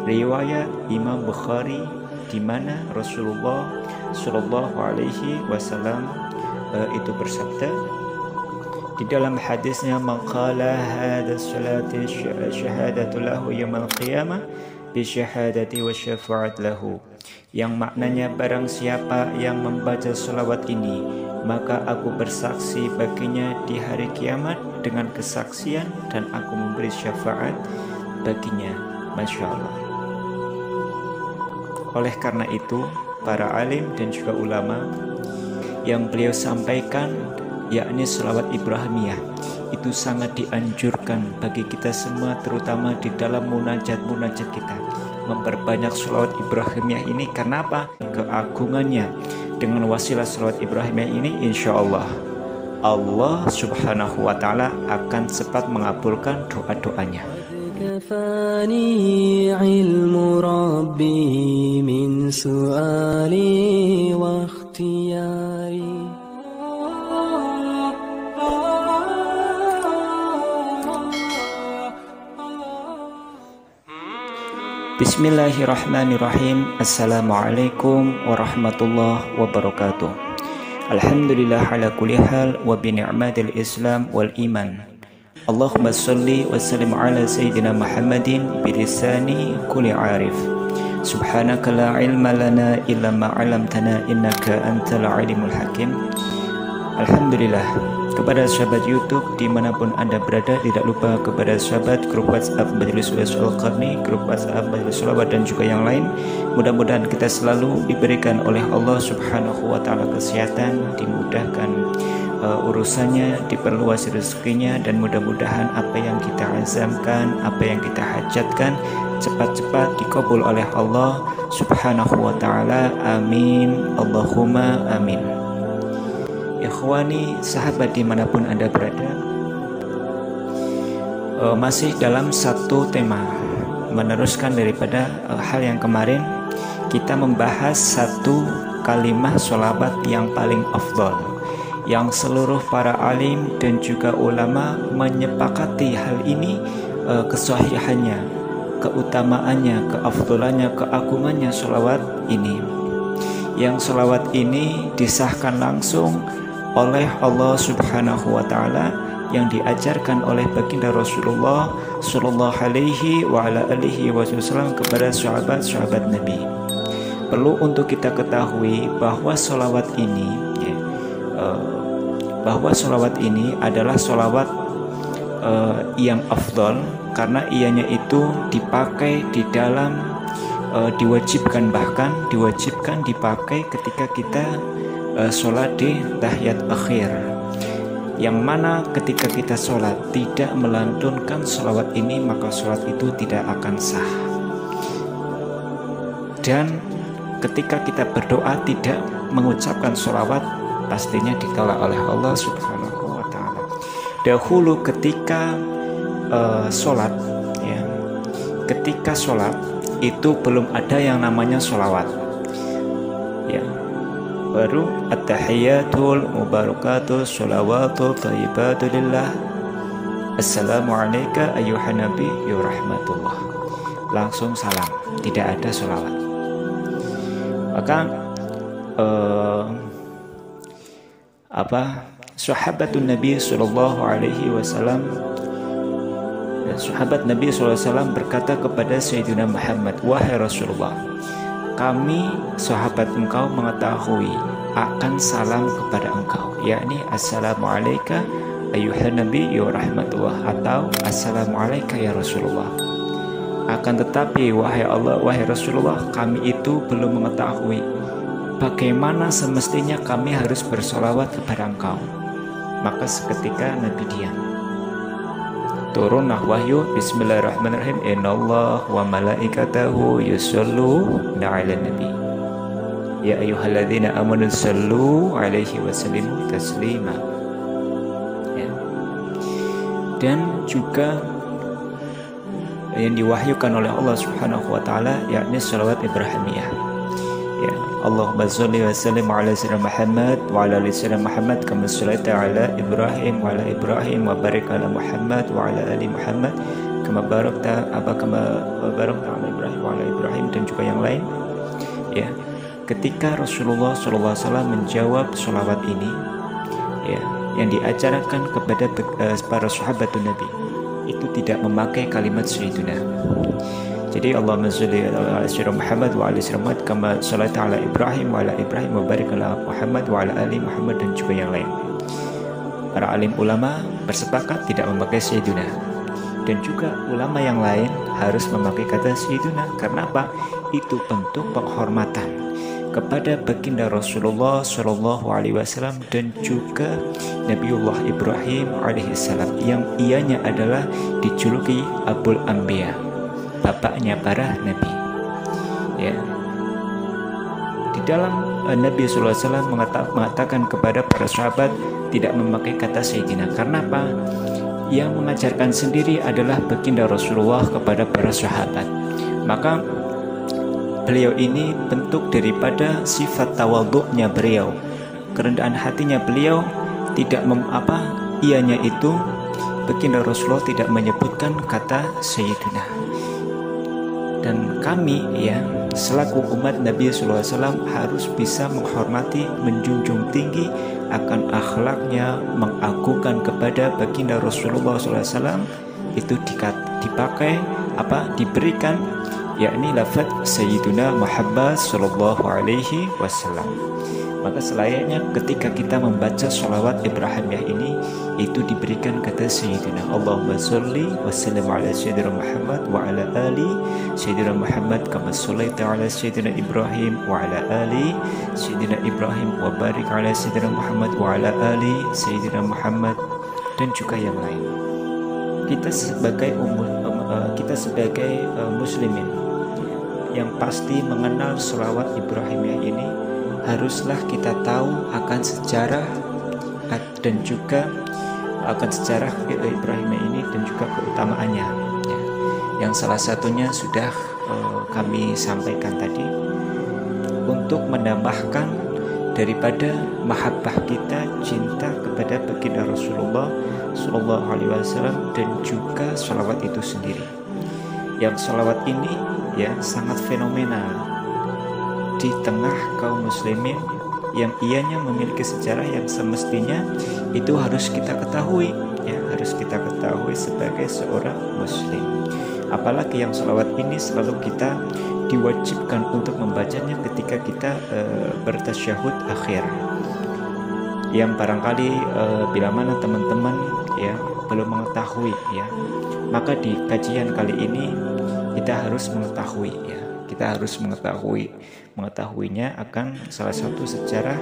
riwayat Imam Bukhari di mana Rasulullah Shallallahu Alaihi Wasallam itu bersabda di dalam hadisnya, maqala hadza salati syahadatu lahu yaumil qiyamah bi syahadati wa syafa'at lahu, yang maknanya barang siapa yang membaca salawat ini maka aku bersaksi baginya di hari kiamat dengan kesaksian dan aku memberi syafaat baginya. Masya Allah. Oleh karena itu para alim dan juga ulama yang beliau sampaikan, yakni salawat Ibrahimiyah, itu sangat dianjurkan bagi kita semua, terutama di dalam munajat-munajat kita, memperbanyak salawat Ibrahimiyah ini. Karena apa? Keagungannya. Dengan wasilah salawat Ibrahimiyah ini, insya Allah Allah subhanahu wa ta'ala akan cepat mengabulkan doa-doanya. كفاني علم ربي من سؤالي واختياري. Bismillahirrahmanirrahim. Assalamualaikum warahmatullahi wabarakatuh. Alhamdulillah ala kulli hal wa bi ni'matil Islam wal iman. Allahumma salli wa sallim ala sayyidina Muhammadin bilisani kulli arif. Subhanaka la ilma lana illa ma 'allamtana innaka antal alimul hakim. Alhamdulillah, kepada sahabat YouTube dimanapun Anda berada, tidak lupa kepada sahabat grup WhatsApp Majelis Uwais Al-Qarni, grup WhatsApp Majelis Sholawat dan juga yang lain. Mudah-mudahan kita selalu diberikan oleh Allah subhanahu wa ta'ala kesehatan, dimudahkan urusannya, diperluas rezekinya, dan mudah-mudahan apa yang kita azamkan, apa yang kita hajatkan cepat-cepat dikabul oleh Allah subhanahu wa ta'ala. Amin, Allahumma amin. Ikhwani, sahabat dimanapun Anda berada, masih dalam satu tema, meneruskan daripada hal yang kemarin. Kita membahas satu kalimah sholawat yang paling afdal, yang seluruh para alim dan juga ulama menyepakati hal ini, kesahihannya, keutamaannya, keafdalannya, keagungannya sholawat ini. Yang sholawat ini disahkan langsung oleh Allah subhanahu wa ta'ala, yang diajarkan oleh baginda Rasulullah sallallahu alaihi wa ala alihi wasallam kepada sahabat-sahabat Nabi. Perlu untuk kita ketahui bahwa sholawat ini adalah sholawat yang afdal, karena ianya itu dipakai di dalam diwajibkan dipakai ketika kita sholat di tahiyat akhir, yang mana ketika kita sholat tidak melantunkan sholawat ini maka sholat itu tidak akan sah. Dan ketika kita berdoa tidak mengucapkan sholawat, pastinya ditolak oleh Allah subhanahu wa ta'ala. Dahulu ketika sholat, ya, ketika sholat itu belum ada yang namanya sholawat, ya, baru at-tahiyatul mubarakatul sholawatu thayyibatu lillah, assalamu alayka ayyuhan nabi ya rahmatullah, langsung salam, tidak ada sholawat. Maka sahabatun Nabi sallallahu alaihi wasallam, sahabat Nabi sallallahu alaihi wasallam berkata kepada Sayyidina Muhammad, wahai Rasulullah, kami sahabat engkau mengetahui akan salam kepada engkau, yakni assalamu alayka ayyuhan nabi ya rahmatullah, atau assalamu alayka ya Rasulullah. Akan tetapi wahai Allah, wahai Rasulullah, kami itu belum mengetahui bagaimana semestinya kami harus bersolawat kepada engkau. Maka seketika Nabi diam. Turunlah wahyu, bismillahirrahmanirrahim, innallaha wa malaikatahu yusholluna 'alan nabi ya ayyuhalladzina amanu shallu 'alaihi wa sallimu taslima. Ya. Dan juga yang diwahyukan oleh Allah subhanahu wa ta'ala, yakni salawat Ibrahimiyah, ya, Allahumma sholli wa sallim ala sayyidina Muhammad wa ala ali sayyidina Muhammad kama shallaita ala Ibrahim wa ala Ibrahim wa barik ala Muhammad wa ala ali Muhammad kama barakta ala Ibrahim wa ala Ibrahim, dan juga yang lain. Ya, ketika Rasulullah SAW menjawab sholawat ini, ya, yang diajarkan kepada para sahabatun Nabi, itu tidak memakai kalimat sayyiduna. Jadi Allahumma sholli ala sayyidina Muhammad wa ala sayyidina Muhammad kama sholaita ala Ibrahim wa ala Ibrahim wa barik ala Muhammad wa ala ali Muhammad, dan juga yang lain. Para alim ulama bersepakat tidak memakai sayyiduna, dan juga ulama yang lain harus memakai kata sayyiduna. Karena apa? Itu bentuk penghormatan kepada baginda Rasulullah Shallallahu Alaihi Wasallam dan juga Nabiullah Ibrahim alaihissalam, yang ianya adalah dijuluki Abul Anbiya, bapaknya para nabi. Ya, di dalam Nabi Sallallahu Alaihi Wasallam mengatakan kepada para sahabat tidak memakai kata sayyidina. Karena apa? Yang mengajarkan sendiri adalah baginda Rasulullah kepada para sahabat. Maka beliau ini bentuk daripada sifat tawadhu'nya beliau, kerendahan hatinya beliau, tidak ianya itu baginda Rasulullah tidak menyebutkan kata sayyidina. Dan kami, ya, selaku umat Nabi Sallallahu Alaihi Wasallam harus bisa menghormati, menjunjung tinggi akan akhlaknya, mengagungkan kepada baginda Rasulullah Sallallahu Alaihi Wasallam. Itu dipakai diberikan, yakni lafaz Sayyiduna Muhammad Sallallahu Alaihi Wasallam. Maka selayaknya ketika kita membaca sholawat Ibrahimiyah ini, itu diberikan kata Sayyidina. Allahumma sholli wa sallim ala Sayyidina Muhammad wa ala ali Sayyidina Muhammad kama shollaita ala Sayyidina Ibrahim wa ala ali Sayyidina Ibrahim wa barik ala Sayyidina Muhammad wa ala ali Sayyidina Muhammad, dan juga yang lain. Kita sebagai muslimin yang pasti mengenal sholawat Ibrahimiyah ini, haruslah kita tahu akan sejarah dan juga akan sejarah Ibrahimiyah ini dan juga keutamaannya, ya. Yang salah satunya sudah kami sampaikan tadi, untuk menambahkan daripada mahabbah kita, cinta kepada baginda Rasulullah Sallallahu Alaihi Wasallam, dan juga sholawat itu sendiri. Yang sholawat ini, ya, sangat fenomenal di tengah kaum muslimin yang ianya memiliki sejarah yang semestinya itu harus kita ketahui, ya, harus kita ketahui sebagai seorang muslim. Apalagi yang sholawat ini selalu kita diwajibkan untuk membacanya ketika kita bertasyahud akhir. Yang barangkali bila mana teman-teman, ya, belum mengetahui, ya, maka di kajian kali ini kita harus mengetahui, ya, kita harus mengetahuinya akan salah satu sejarah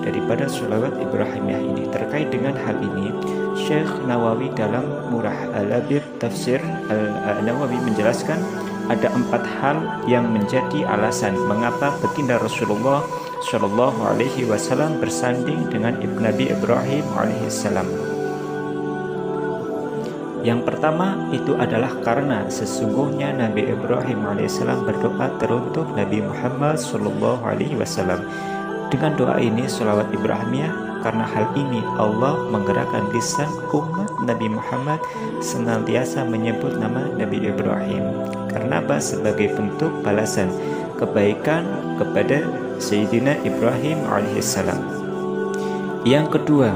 daripada sholawat Ibrahimiyah ini. Terkait dengan hal ini, Syekh Nawawi dalam Murah Al-Labib Tafsir Al-Nawawi menjelaskan ada 4 hal yang menjadi alasan mengapa baginda Rasulullah Shallallahu Alaihi Wasallam bersanding dengan Nabi Ibrahim alaihissalam. Yang pertama itu adalah karena sesungguhnya Nabi Ibrahim alaihissalam berdoa teruntuk Nabi Muhammad Sallallahu Alaihi Wasallam. Dengan doa ini, sholawat Ibrahimiyah, karena hal ini Allah menggerakkan lisan umat Nabi Muhammad senantiasa menyebut nama Nabi Ibrahim. Karena apa? Sebagai bentuk balasan kebaikan kepada Sayyidina Ibrahim alaihissalam. Yang kedua,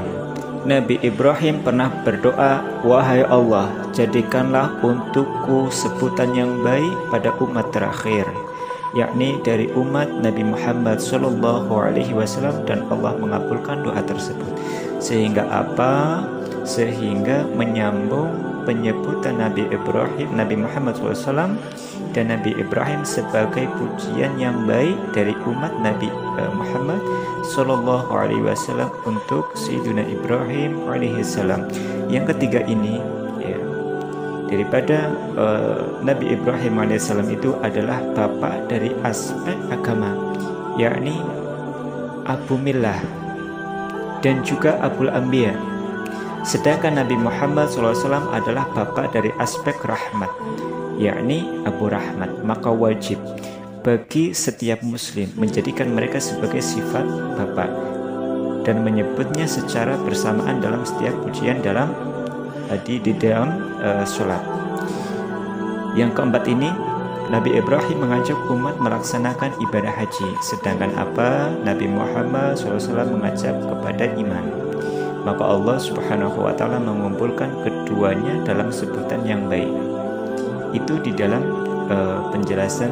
Nabi Ibrahim pernah berdoa, wahai Allah, jadikanlah untukku sebutan yang baik pada umat terakhir, yakni dari umat Nabi Muhammad Sallallahu Alaihi Wasallam, dan Allah mengabulkan doa tersebut. Sehingga apa? Sehingga menyambung penyebutan Nabi Ibrahim, Nabi Muhammad SAW dan Nabi Ibrahim sebagai pujian yang baik dari umat Nabi Muhammad Sallallahu Alaihi Wasallam untuk Sayyidina Ibrahim alaihissalam. Yang ketiga ini, ya, daripada Nabi Ibrahim alaihissalam itu adalah bapak dari aspek agama, yakni Abu Millah dan juga Abul Anbiya. Sedangkan Nabi Muhammad SAW adalah bapak dari aspek rahmat, yakni Abu Rahmat. Maka wajib bagi setiap muslim menjadikan mereka sebagai sifat bapak dan menyebutnya secara bersamaan dalam setiap pujian dalam sholat. Yang keempat ini, Nabi Ibrahim mengajak umat melaksanakan ibadah haji, sedangkan apa? Nabi Muhammad SAW mengajak kepada iman. Maka Allah Subhanahu wa Ta'ala mengumpulkan keduanya dalam sebutan yang baik. Itu di dalam penjelasan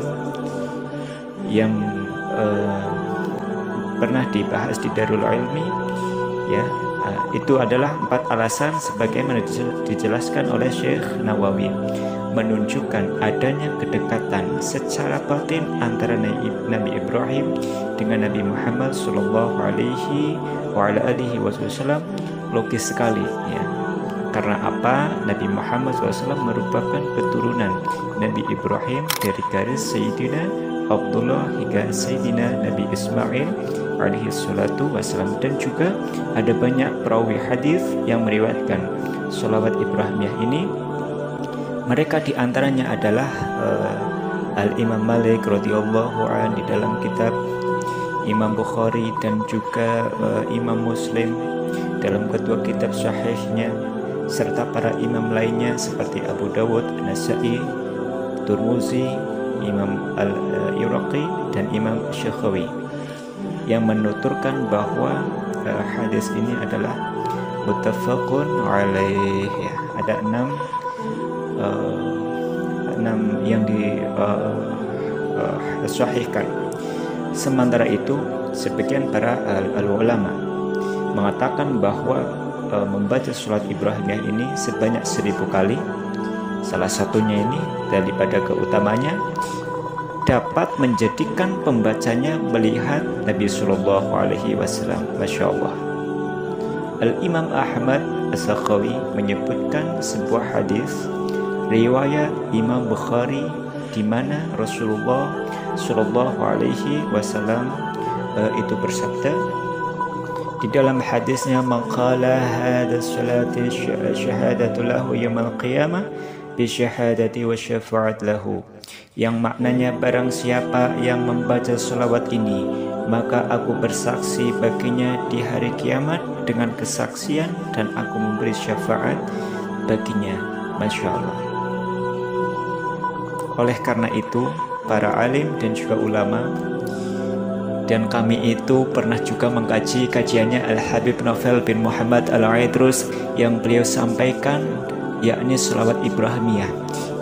yang pernah dibahas di Darul Ilmi, ya. Itu adalah 4 alasan sebagaimana dijelaskan oleh Syekh Nawawi, menunjukkan adanya kedekatan secara batin antara Nabi Ibrahim dengan Nabi Muhammad sallallahu alaihi wasallam. Logis sekali, ya. Karena apa? Nabi Muhammad SAW merupakan keturunan Nabi Ibrahim dari garis Sayyidina Abdullah hingga Sayyidina Nabi Ismail alaihi salatu wassalam. Dan juga ada banyak perawi hadis yang meriwayatkan sholawat Ibrahimiyah ini. Mereka diantaranya adalah Al-Imam Malik radhiyallahu an di dalam kitab, Imam Bukhari dan juga Imam Muslim dalam kedua kitab sahihnya, serta para imam lainnya seperti Abu Dawud, Nasai, Turmuzi, Imam Al-Iraqi dan Imam Syekhawi, yang menuturkan bahwa hadis ini adalah muttafaqun alaih, ya. Ada 6 yang disahihkan. Sementara itu, sebagian para ulama mengatakan bahwa membaca sholat Ibrahimiyah ini sebanyak 1000 kali. Salah satunya ini daripada keutamanya dapat menjadikan pembacanya melihat Nabi Sallallahu Alaihi Wasallam. Masya Allah. Al-Imam Ahmad As-Sakhawi menyebutkan sebuah hadis riwayat Imam Bukhari di mana Rasulullah Sallallahu Alaihi Wasallam itu bersabda di dalam hadisnya, maqala hadha salati syahadatu lahu yaumil qiyamah bi syahadati wa syafa'at lahu, yang maknanya barang siapa yang membaca selawat ini maka aku bersaksi baginya di hari kiamat dengan kesaksian dan aku memberi syafaat baginya. Masya Allah. Oleh karena itu, para alim dan juga ulama dan kami itu pernah juga mengkaji kajiannya Al-Habib Novel bin Muhammad Al-Aidrus yang beliau sampaikan, yakni selawat Ibrahimiyah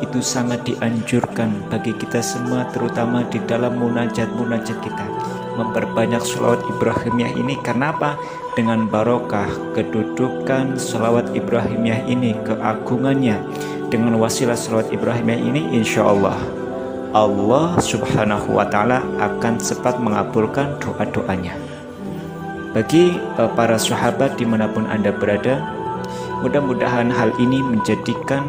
itu sangat dianjurkan bagi kita semua, terutama di dalam munajat-munajat kita, memperbanyak selawat Ibrahimiyah ini. Karena apa? Dengan barokah kedudukan selawat Ibrahimiyah ini, keagungannya, dengan wasilah selawat Ibrahimiyah ini, insya Allah Allah Subhanahu wa Ta'ala akan cepat mengabulkan doa-doanya. Bagi para sahabat dimanapun Anda berada, mudah-mudahan hal ini menjadikan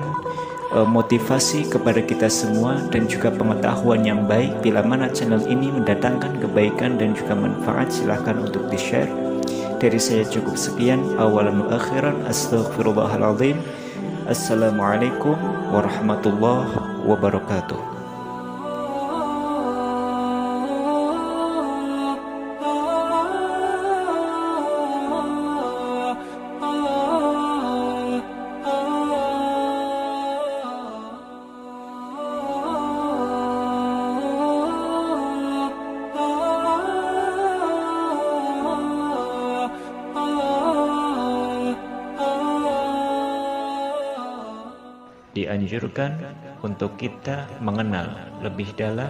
motivasi kepada kita semua dan juga pengetahuan yang baik. Bila mana channel ini mendatangkan kebaikan dan juga manfaat, silahkan untuk di-share. Dari saya cukup sekian. Awalan wa akhiran, astaghfirullahaladzim. Assalamualaikum warahmatullahi wabarakatuh. Dianjurkan untuk kita mengenal lebih dalam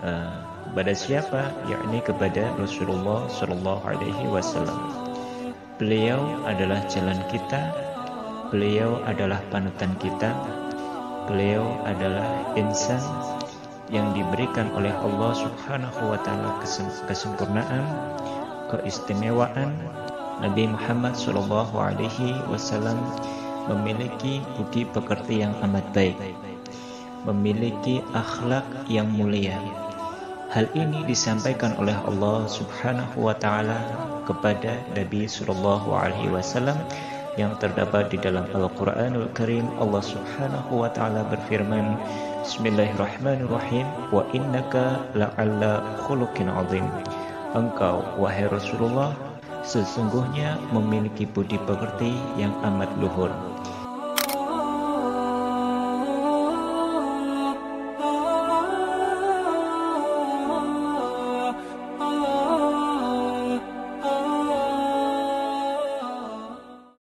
kepada siapa, yakni kepada Rasulullah Sallallahu Alaihi Wasallam. Beliau adalah jalan kita, beliau adalah panutan kita, beliau adalah insan yang diberikan oleh Allah Subhanahu Wa Taala kesempurnaan, keistimewaan. Nabi Muhammad Sallallahu Alaihi Wasallam memiliki budi pekerti yang amat baik, memiliki akhlak yang mulia. Hal ini disampaikan oleh Allah Subhanahu wa Ta'ala kepada Nabi Sallallahu Alaihi Wasallam yang terdapat di dalam Al-Quranul Karim. Allah Subhanahu wa Ta'ala berfirman, Bismillahirrahmanirrahim, wa innaka la'alla khuluqin azim. Engkau, wahai Rasulullah, sesungguhnya memiliki budi pekerti yang amat luhur.